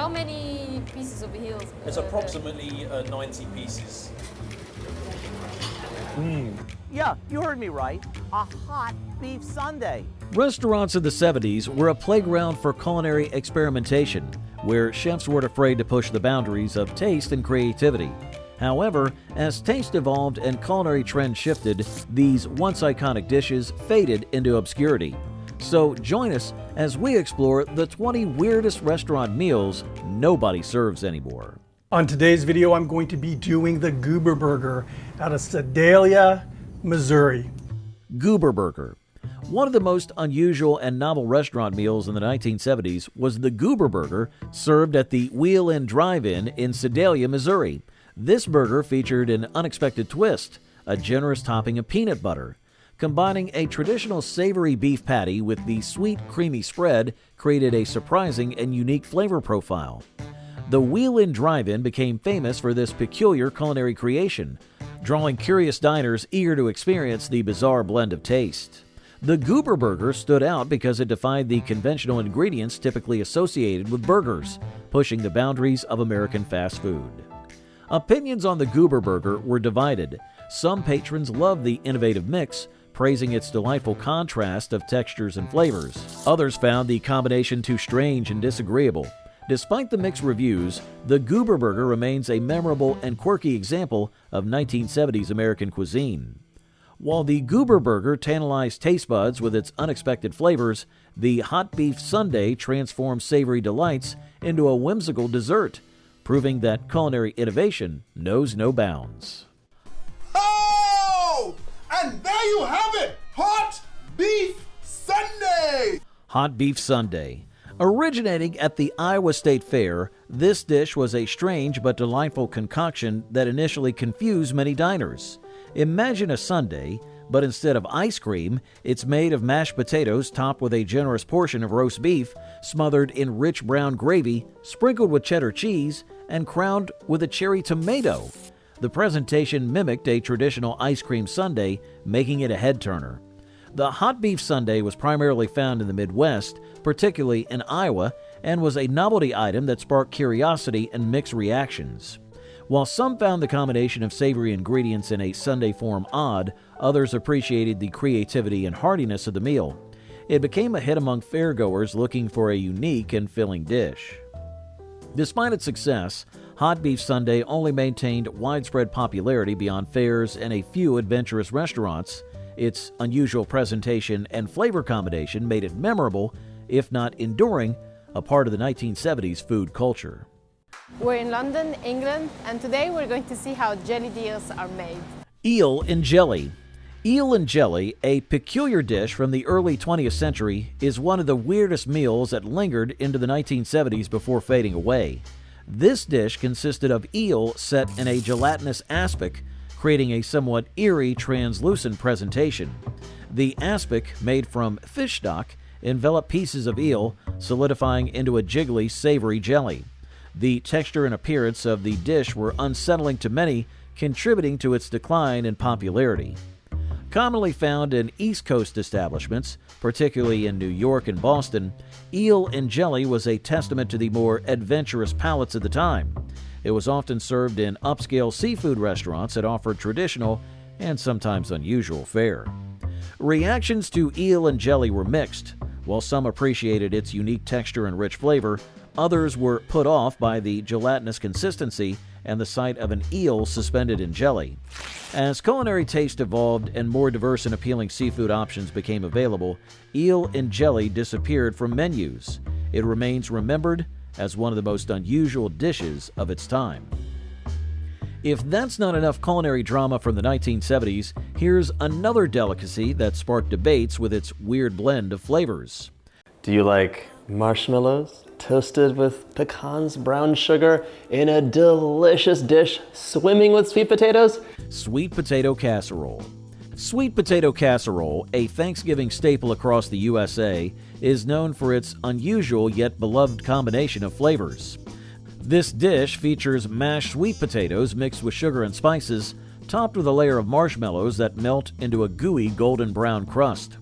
How many pieces of eels? It's approximately 90 pieces. Yeah, you heard me right. A hot beef sundae. Restaurants in the 70s were a playground for culinary experimentation, where chefs weren't afraid to push the boundaries of taste and creativity. However, as taste evolved and culinary trends shifted, these once iconic dishes faded into obscurity. So join us as we explore the 20 weirdest restaurant meals nobody serves anymore. On today's video, I'm going to be doing the Goober Burger out of Sedalia, Missouri. Goober Burger. One of the most unusual and novel restaurant meals in the 1970s was the Goober Burger, served at the Wheel Inn Drive-In in Sedalia, Missouri. This burger featured an unexpected twist, a generous topping of peanut butter. Combining a traditional savory beef patty with the sweet, creamy spread created a surprising and unique flavor profile. The Wheel Inn Drive-In became famous for this peculiar culinary creation, drawing curious diners eager to experience the bizarre blend of taste. The Goober Burger stood out because it defied the conventional ingredients typically associated with burgers, pushing the boundaries of American fast food. Opinions on the Goober Burger were divided. Some patrons loved the innovative mix, praising its delightful contrast of textures and flavors. Others found the combination too strange and disagreeable. Despite the mixed reviews, the Goober Burger remains a memorable and quirky example of 1970s American cuisine. While the Goober Burger tantalized taste buds with its unexpected flavors, the hot beef sundae transformed savory delights into a whimsical dessert, proving that culinary innovation knows no bounds. Oh! And there you have it! Hot beef sundae! Hot beef sundae. Originating at the Iowa State Fair, this dish was a strange but delightful concoction that initially confused many diners. Imagine a sundae, but instead of ice cream, it's made of mashed potatoes topped with a generous portion of roast beef, smothered in rich brown gravy, sprinkled with cheddar cheese, and crowned with a cherry tomato. The presentation mimicked a traditional ice cream sundae, making it a head-turner. The hot beef sundae was primarily found in the Midwest, particularly in Iowa, and was a novelty item that sparked curiosity and mixed reactions. While some found the combination of savory ingredients in a sundae form odd, others appreciated the creativity and heartiness of the meal. It became a hit among fairgoers looking for a unique and filling dish. Despite its success, hot beef sundae only maintained widespread popularity beyond fairs and a few adventurous restaurants. Its unusual presentation and flavor combination made it memorable, if not enduring, a part of the 1970s food culture. We're in London, England, and today we're going to see how jelly deals are made. Eel in jelly. Eel in jelly, a peculiar dish from the early 20th century, is one of the weirdest meals that lingered into the 1970s before fading away. This dish consisted of eel set in a gelatinous aspic, creating a somewhat eerie, translucent presentation. The aspic, made from fish stock, enveloped pieces of eel, solidifying into a jiggly, savory jelly. The texture and appearance of the dish were unsettling to many, contributing to its decline in popularity. Commonly found in East Coast establishments, particularly in New York and Boston, eel in jelly was a testament to the more adventurous palates of the time. It was often served in upscale seafood restaurants that offered traditional and sometimes unusual fare. Reactions to eel and jelly were mixed. While some appreciated its unique texture and rich flavor, others were put off by the gelatinous consistency and the sight of an eel suspended in jelly. As culinary taste evolved and more diverse and appealing seafood options became available, eel in jelly disappeared from menus. It remains remembered as one of the most unusual dishes of its time. If that's not enough culinary drama from the 1970s, here's another delicacy that sparked debates with its weird blend of flavors. Do you like marshmallows toasted with pecans, brown sugar, in a delicious dish swimming with sweet potatoes? Sweet potato casserole. Sweet potato casserole, a Thanksgiving staple across the USA, is known for its unusual yet beloved combination of flavors. This dish features mashed sweet potatoes mixed with sugar and spices, topped with a layer of marshmallows that melt into a gooey golden brown crust.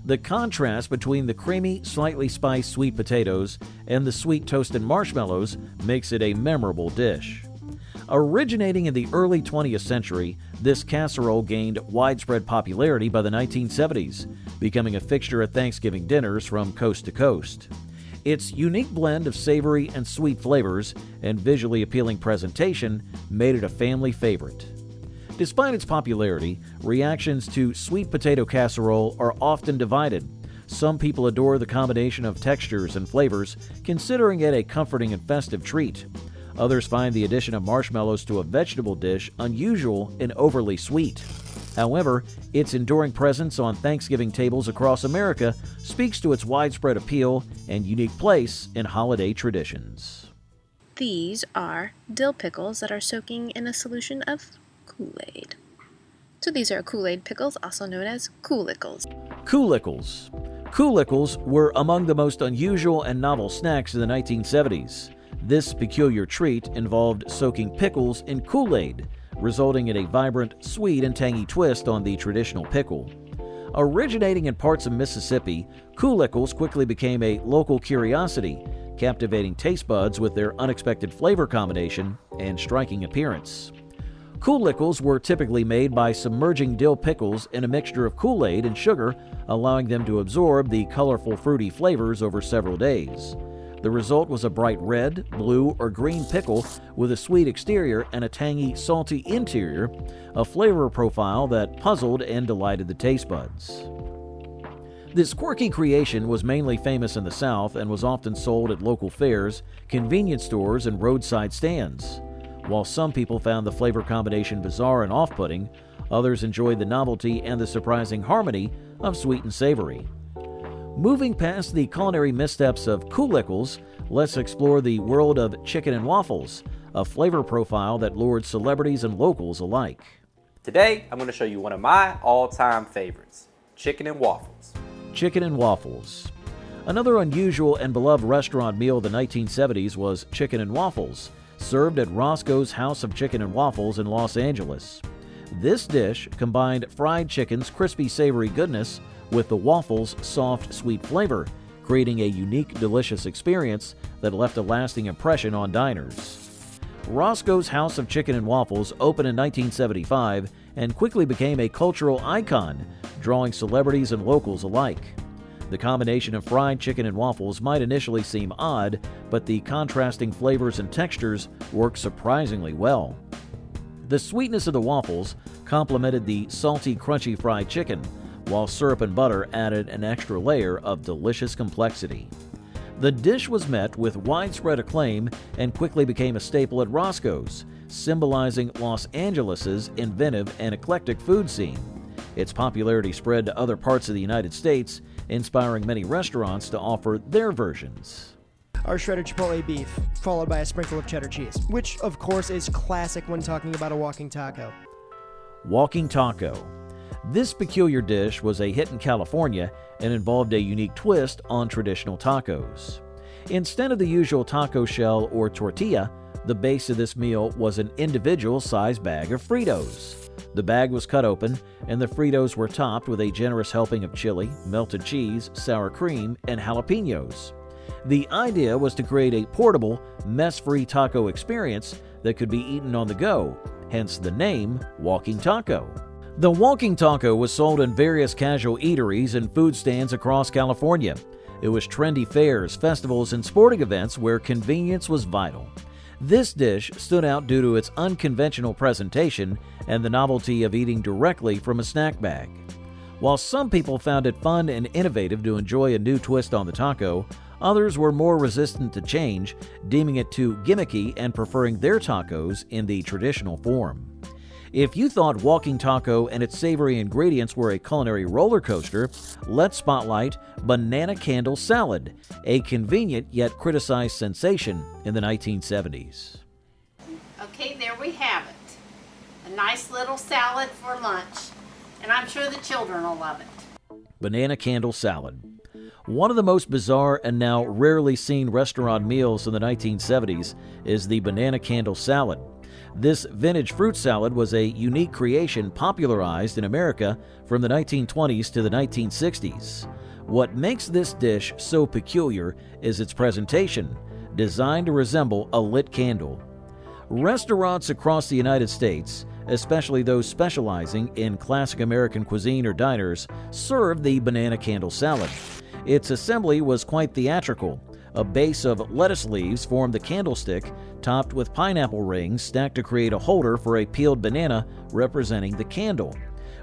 The contrast between the creamy, slightly spiced sweet potatoes and the sweet toasted marshmallows makes it a memorable dish. Originating in the early 20th century, this casserole gained widespread popularity by the 1970s, becoming a fixture at Thanksgiving dinners from coast to coast. Its unique blend of savory and sweet flavors and visually appealing presentation made it a family favorite. Despite its popularity, reactions to sweet potato casserole are often divided. Some people adore the combination of textures and flavors, considering it a comforting and festive treat. Others find the addition of marshmallows to a vegetable dish unusual and overly sweet. However, its enduring presence on Thanksgiving tables across America speaks to its widespread appeal and unique place in holiday traditions. These are dill pickles that are soaking in a solution of Kool-Aid. So these are Kool-Aid pickles, also known as Koolickles. Koolickles. Koolickles were among the most unusual and novel snacks in the 1970s. This peculiar treat involved soaking pickles in Kool-Aid, resulting in a vibrant, sweet, and tangy twist on the traditional pickle. Originating in parts of Mississippi, Koolickles quickly became a local curiosity, captivating taste buds with their unexpected flavor combination and striking appearance. Koolickles were typically made by submerging dill pickles in a mixture of Kool-Aid and sugar, allowing them to absorb the colorful fruity flavors over several days. The result was a bright red, blue, or green pickle with a sweet exterior and a tangy, salty interior, a flavor profile that puzzled and delighted the taste buds. This quirky creation was mainly famous in the South and was often sold at local fairs, convenience stores, and roadside stands. While some people found the flavor combination bizarre and off-putting, others enjoyed the novelty and the surprising harmony of sweet and savory. Moving past the culinary missteps of Koolickles, let's explore the world of chicken and waffles, a flavor profile that lured celebrities and locals alike. Today, I'm going to show you one of my all-time favorites, chicken and waffles. Chicken and waffles. Another unusual and beloved restaurant meal of the 1970s was chicken and waffles, served at Roscoe's House of Chicken and Waffles in Los Angeles. This dish combined fried chicken's crispy, savory goodness with the waffles' soft, sweet flavor, creating a unique, delicious experience that left a lasting impression on diners. Roscoe's House of Chicken and Waffles opened in 1975 and quickly became a cultural icon, drawing celebrities and locals alike. The combination of fried chicken and waffles might initially seem odd, but the contrasting flavors and textures work surprisingly well. The sweetness of the waffles complemented the salty, crunchy fried chicken, while syrup and butter added an extra layer of delicious complexity. The dish was met with widespread acclaim and quickly became a staple at Roscoe's, symbolizing Los Angeles' inventive and eclectic food scene. Its popularity spread to other parts of the United States, inspiring many restaurants to offer their versions. Our shredded chipotle beef, followed by a sprinkle of cheddar cheese, which of course is classic when talking about a walking taco. Walking taco. This peculiar dish was a hit in California and involved a unique twist on traditional tacos. Instead of the usual taco shell or tortilla, the base of this meal was an individual-sized bag of Fritos. The bag was cut open, and the Fritos were topped with a generous helping of chili, melted cheese, sour cream, and jalapenos. The idea was to create a portable, mess-free taco experience that could be eaten on the go, hence the name Walking Taco. The Walking Taco was sold in various casual eateries and food stands across California. It was trendy fairs, festivals, and sporting events where convenience was vital. This dish stood out due to its unconventional presentation and the novelty of eating directly from a snack bag. While some people found it fun and innovative to enjoy a new twist on the taco, others were more resistant to change, deeming it too gimmicky and preferring their tacos in the traditional form. If you thought Walking Taco and its savory ingredients were a culinary roller coaster, let's spotlight Banana Candle Salad, a convenient yet criticized sensation in the 1970s. Okay, there we have it. A nice little salad for lunch, and I'm sure the children will love it. Banana Candle Salad. One of the most bizarre and now rarely seen restaurant meals in the 1970s is the banana candle salad. This vintage fruit salad was a unique creation popularized in America from the 1920s to the 1960s. What makes this dish so peculiar is its presentation, designed to resemble a lit candle. Restaurants across the United States, especially those specializing in classic American cuisine or diners, served the banana candle salad. Its assembly was quite theatrical. A base of lettuce leaves formed the candlestick, topped with pineapple rings stacked to create a holder for a peeled banana representing the candle.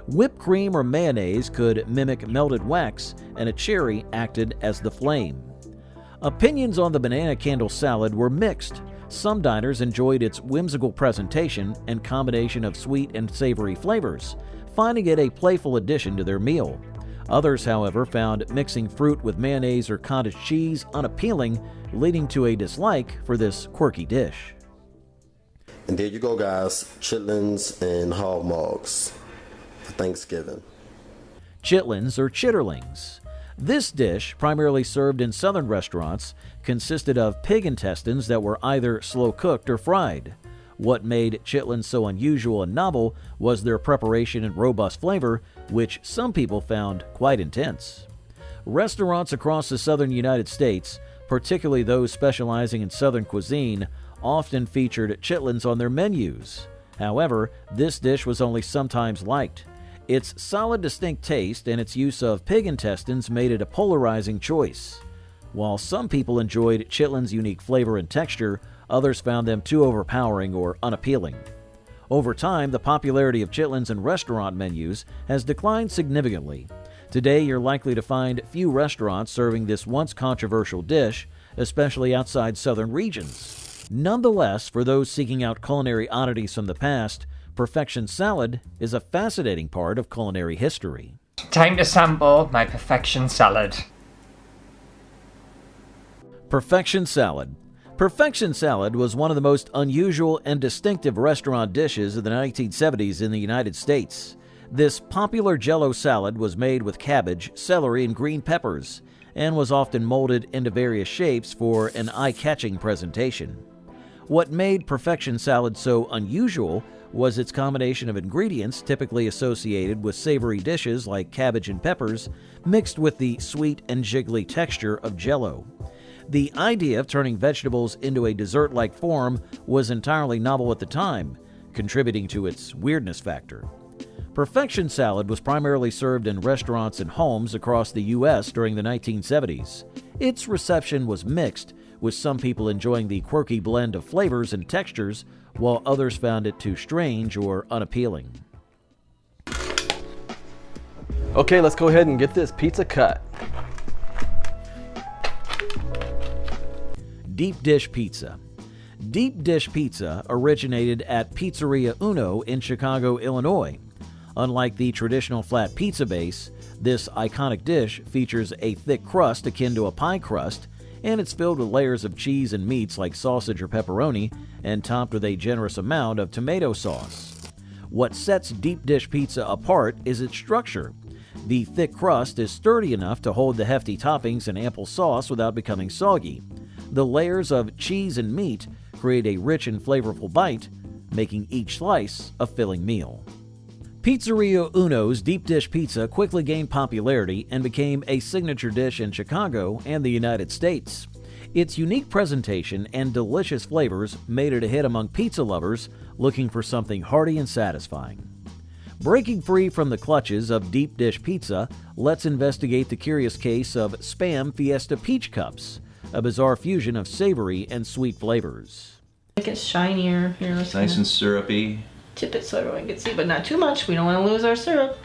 Whipped cream or mayonnaise could mimic melted wax, and a cherry acted as the flame. Opinions on the banana candle salad were mixed. Some diners enjoyed its whimsical presentation and combination of sweet and savory flavors, finding it a playful addition to their meal. Others, however, found mixing fruit with mayonnaise or cottage cheese unappealing, leading to a dislike for this quirky dish. And there you go, guys, chitlins and hog mugs for Thanksgiving. Chitlins or chitterlings. This dish, primarily served in southern restaurants, consisted of pig intestines that were either slow-cooked or fried. What made chitlins so unusual and novel was their preparation and robust flavor, which some people found quite intense. Restaurants across the southern United States, particularly those specializing in southern cuisine, often featured chitlins on their menus. However, this dish was only sometimes liked. Its solid, distinct taste and its use of pig intestines made it a polarizing choice. While some people enjoyed chitlins' unique flavor and texture, others found them too overpowering or unappealing. Over time, the popularity of chitlins in restaurant menus has declined significantly. Today, you're likely to find few restaurants serving this once controversial dish, especially outside southern regions. Nonetheless, for those seeking out culinary oddities from the past, perfection salad is a fascinating part of culinary history. Time to sample my perfection salad. Perfection salad. Perfection salad was one of the most unusual and distinctive restaurant dishes of the 1970s in the United States. This popular Jell-O salad was made with cabbage, celery, and green peppers, and was often molded into various shapes for an eye-catching presentation. What made perfection salad so unusual was its combination of ingredients typically associated with savory dishes like cabbage and peppers, mixed with the sweet and jiggly texture of Jell-O. The idea of turning vegetables into a dessert-like form was entirely novel at the time, contributing to its weirdness factor. Perfection salad was primarily served in restaurants and homes across the U.S. during the 1970s. Its reception was mixed, with some people enjoying the quirky blend of flavors and textures, while others found it too strange or unappealing. Okay, let's go ahead and get this pizza cut. Deep dish pizza. Deep dish pizza originated at Pizzeria Uno in Chicago, Illinois. Unlike the traditional flat pizza base, this iconic dish features a thick crust akin to a pie crust, and it's filled with layers of cheese and meats like sausage or pepperoni, and topped with a generous amount of tomato sauce. What sets deep dish pizza apart is its structure. The thick crust is sturdy enough to hold the hefty toppings and ample sauce without becoming soggy. The layers of cheese and meat create a rich and flavorful bite, making each slice a filling meal. Pizzeria Uno's deep dish pizza quickly gained popularity and became a signature dish in Chicago and the United States. Its unique presentation and delicious flavors made it a hit among pizza lovers looking for something hearty and satisfying. Breaking free from the clutches of deep dish pizza, let's investigate the curious case of Spam Fiesta Peach Cups, a bizarre fusion of savory and sweet flavors. Make it shinier. Here, nice and syrupy. Tip it so everyone can see, but not too much. We don't want to lose our syrup.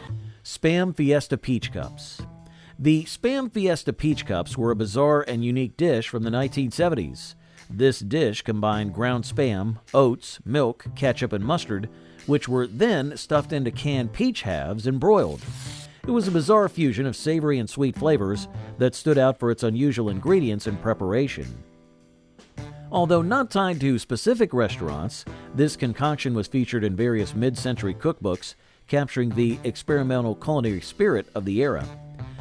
Spam Fiesta Peach Cups. The Spam Fiesta Peach Cups were a bizarre and unique dish from the 1970s. This dish combined ground Spam, oats, milk, ketchup, and mustard, which were then stuffed into canned peach halves and broiled. It was a bizarre fusion of savory and sweet flavors that stood out for its unusual ingredients and preparation. Although not tied to specific restaurants, this concoction was featured in various mid-century cookbooks, capturing the experimental culinary spirit of the era.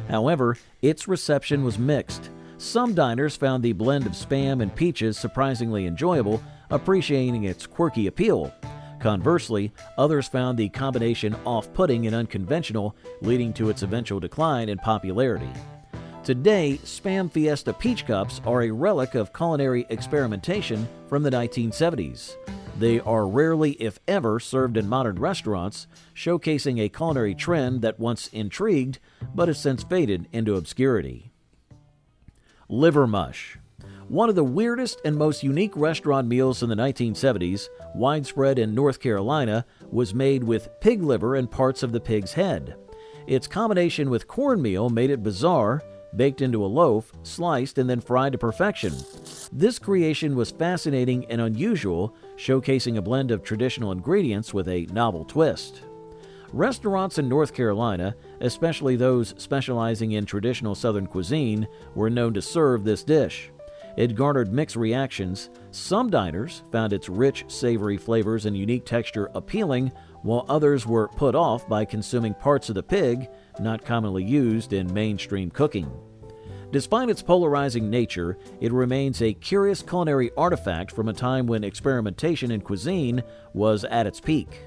However, its reception was mixed. Some diners found the blend of Spam and peaches surprisingly enjoyable, appreciating its quirky appeal. Conversely, others found the combination off-putting and unconventional, leading to its eventual decline in popularity. Today, Spam Fiesta Peach Cups are a relic of culinary experimentation from the 1970s. They are rarely, if ever, served in modern restaurants, showcasing a culinary trend that once intrigued, but has since faded into obscurity. Liver mush. One of the weirdest and most unique restaurant meals in the 1970s, widespread in North Carolina, was made with pig liver and parts of the pig's head. Its combination with cornmeal made it bizarre, baked into a loaf, sliced, and then fried to perfection. This creation was fascinating and unusual, showcasing a blend of traditional ingredients with a novel twist. Restaurants in North Carolina, especially those specializing in traditional Southern cuisine, were known to serve this dish. It garnered mixed reactions. Some diners found its rich, savory flavors and unique texture appealing, while others were put off by consuming parts of the pig not commonly used in mainstream cooking. Despite its polarizing nature, it remains a curious culinary artifact from a time when experimentation in cuisine was at its peak.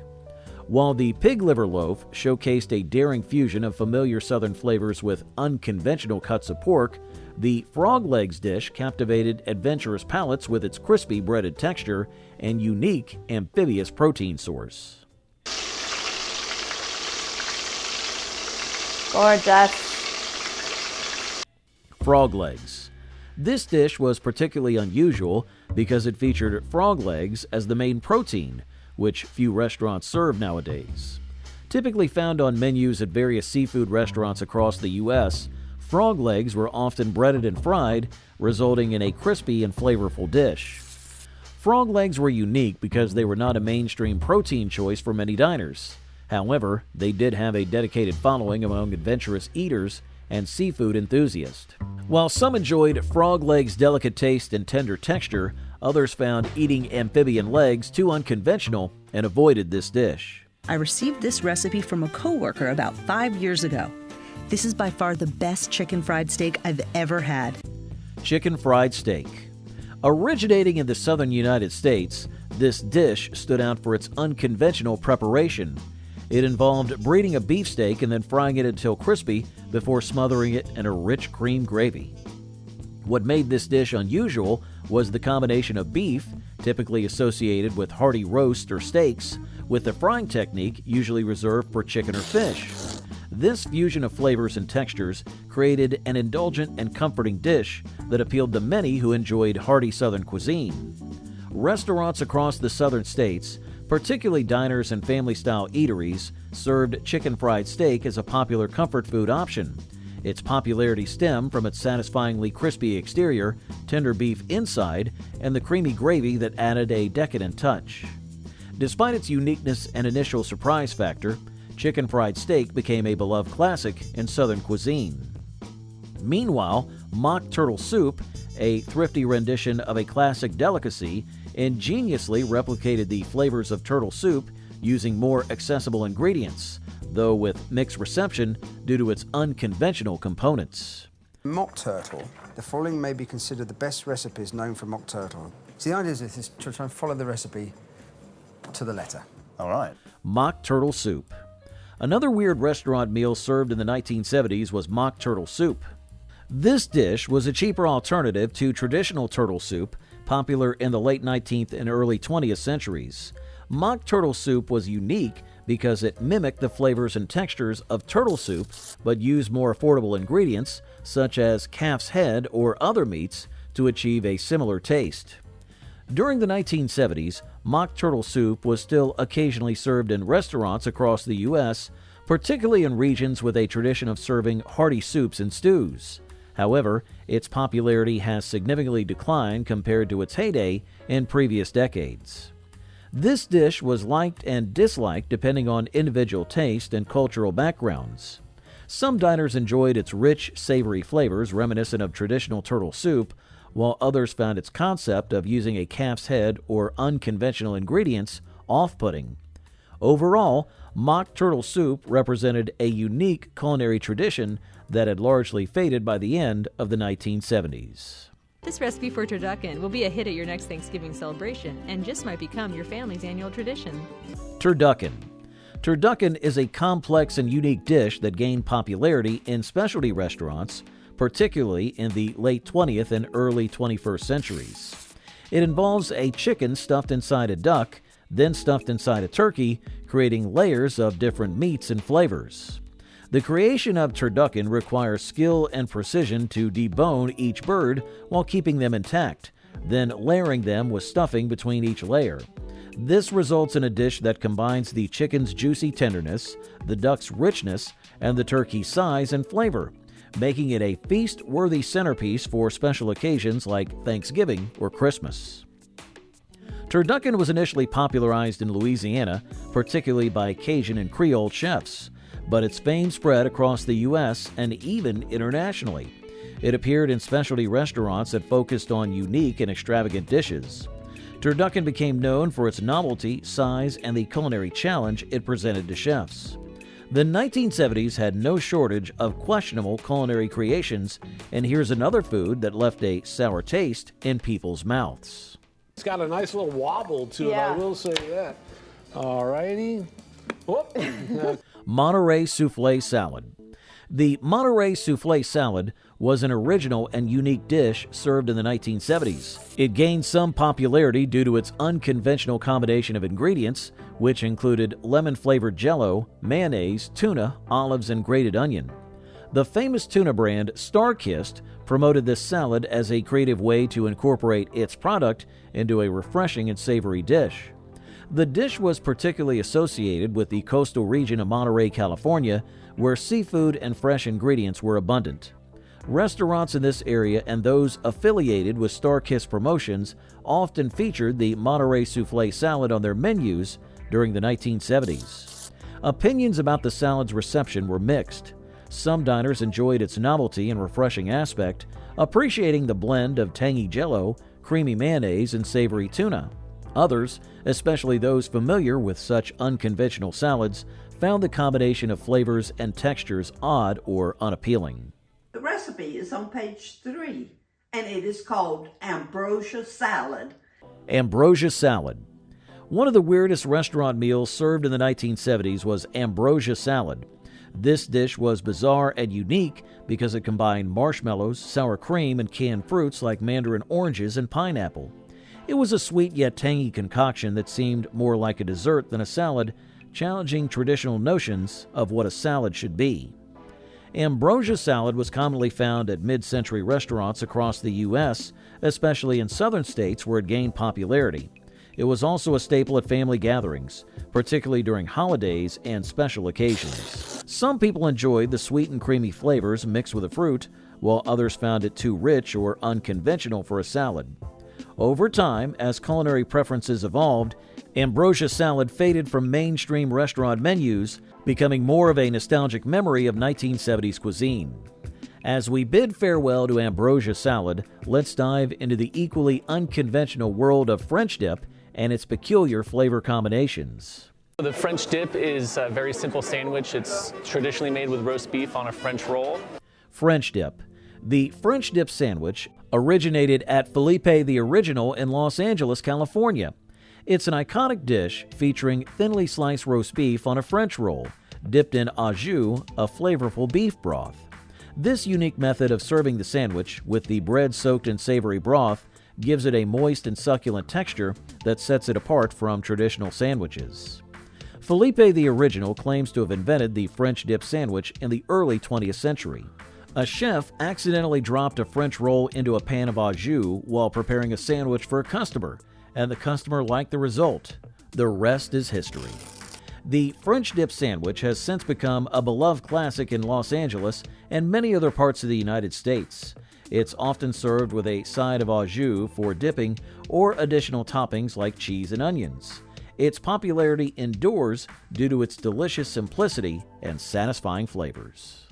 While the pig liver loaf showcased a daring fusion of familiar Southern flavors with unconventional cuts of pork, the frog legs dish captivated adventurous palates with its crispy breaded texture and unique amphibious protein source. Gorgeous. Frog legs. This dish was particularly unusual because it featured frog legs as the main protein, which few restaurants serve nowadays. Typically found on menus at various seafood restaurants across the U.S., frog legs were often breaded and fried, resulting in a crispy and flavorful dish. Frog legs were unique because they were not a mainstream protein choice for many diners. However, they did have a dedicated following among adventurous eaters and seafood enthusiasts. While some enjoyed frog legs' delicate taste and tender texture, others found eating amphibian legs too unconventional and avoided this dish. I received this recipe from a coworker about 5 years ago. This is by far the best chicken fried steak I've ever had. Chicken fried steak. Originating in the southern United States, this dish stood out for its unconventional preparation. It involved breeding a beefsteak and then frying it until crispy before smothering it in a rich cream gravy. What made this dish unusual was the combination of beef, typically associated with hearty roasts or steaks, with the frying technique usually reserved for chicken or fish. This fusion of flavors and textures created an indulgent and comforting dish that appealed to many who enjoyed hearty Southern cuisine. Restaurants across the southern states, particularly diners and family-style eateries, served chicken fried steak as a popular comfort food option. Its popularity stemmed from its satisfyingly crispy exterior, tender beef inside, and the creamy gravy that added a decadent touch. Despite its uniqueness and initial surprise factor, chicken fried steak became a beloved classic in Southern cuisine. Meanwhile, mock turtle soup, a thrifty rendition of a classic delicacy, ingeniously replicated the flavors of turtle soup using more accessible ingredients, though with mixed reception due to its unconventional components. Mock turtle. The following may be considered the best recipes known for mock turtle. So the idea is to try and follow the recipe to the letter. All right. Mock turtle soup. Another weird restaurant meal served in the 1970s was mock turtle soup. This dish was a cheaper alternative to traditional turtle soup, popular in the late 19th and early 20th centuries. Mock turtle soup was unique because it mimicked the flavors and textures of turtle soup, but used more affordable ingredients, such as calf's head or other meats, to achieve a similar taste. During the 1970s, mock turtle soup was still occasionally served in restaurants across the U.S., particularly in regions with a tradition of serving hearty soups and stews. However, its popularity has significantly declined compared to its heyday in previous decades. This dish was liked and disliked depending on individual taste and cultural backgrounds. Some diners enjoyed its rich, savory flavors reminiscent of traditional turtle soup, while others found its concept of using a calf's head or unconventional ingredients off-putting. Overall, mock turtle soup represented a unique culinary tradition that had largely faded by the end of the 1970s. This recipe for turducken will be a hit at your next Thanksgiving celebration and just might become your family's annual tradition. Turducken. Turducken is a complex and unique dish that gained popularity in specialty restaurants, particularly in the late 20th and early 21st centuries. It involves a chicken stuffed inside a duck, then stuffed inside a turkey, creating layers of different meats and flavors. The creation of turducken requires skill and precision to debone each bird while keeping them intact, then layering them with stuffing between each layer. This results in a dish that combines the chicken's juicy tenderness, the duck's richness, and the turkey's size and flavor, making it a feast-worthy centerpiece for special occasions like Thanksgiving or Christmas. Turducken was initially popularized in Louisiana, particularly by Cajun and Creole chefs, but its fame spread across the U.S. and even internationally. It appeared in specialty restaurants that focused on unique and extravagant dishes. Turducken became known for its novelty, size, and the culinary challenge it presented to chefs. The 1970s had no shortage of questionable culinary creations, and here's another food that left a sour taste in people's mouths. It's got a nice little wobble to it, I will say that. All righty. Monterey Soufflé Salad. The Monterey Soufflé Salad was an original and unique dish served in the 1970s. It gained some popularity due to its unconventional combination of ingredients, which included lemon-flavored Jell-O, mayonnaise, tuna, olives, and grated onion. The famous tuna brand Starkist promoted this salad as a creative way to incorporate its product into a refreshing and savory dish. The dish was particularly associated with the coastal region of Monterey, California, where seafood and fresh ingredients were abundant. Restaurants in this area and those affiliated with Starkist promotions often featured the Monterey Soufflé salad on their menus during the 1970s. Opinions about the salad's reception were mixed. Some diners enjoyed its novelty and refreshing aspect, appreciating the blend of tangy Jell-O, creamy mayonnaise, and savory tuna. Others, especially those familiar with such unconventional salads, found the combination of flavors and textures odd or unappealing. The recipe is on page 3, and it is called ambrosia salad. Ambrosia salad. One of the weirdest restaurant meals served in the 1970s was ambrosia salad. This dish was bizarre and unique because it combined marshmallows, sour cream, and canned fruits like mandarin oranges and pineapple. It was a sweet yet tangy concoction that seemed more like a dessert than a salad, challenging traditional notions of what a salad should be. Ambrosia salad was commonly found at mid-century restaurants across the U.S., especially in southern states where it gained popularity. It was also a staple at family gatherings, particularly during holidays and special occasions. Some people enjoyed the sweet and creamy flavors mixed with the fruit, while others found it too rich or unconventional for a salad. Over time, as culinary preferences evolved, ambrosia salad faded from mainstream restaurant menus, becoming more of a nostalgic memory of 1970s cuisine. As we bid farewell to ambrosia salad, let's dive into the equally unconventional world of French dip and its peculiar flavor combinations. The French dip is a very simple sandwich. It's traditionally made with roast beef on a French roll. French dip. The French dip sandwich originated at Felipe the Original in Los Angeles, California. It's an iconic dish featuring thinly sliced roast beef on a French roll, dipped in au jus, a flavorful beef broth. This unique method of serving the sandwich, with the bread soaked in savory broth, gives it a moist and succulent texture that sets it apart from traditional sandwiches. Felipe the Original claims to have invented the French dip sandwich in the early 20th century. A chef accidentally dropped a French roll into a pan of au jus while preparing a sandwich for a customer, and the customer liked the result. The rest is history. The French dip sandwich has since become a beloved classic in Los Angeles and many other parts of the United States. It's often served with a side of au jus for dipping or additional toppings like cheese and onions. Its popularity endures due to its delicious simplicity and satisfying flavors.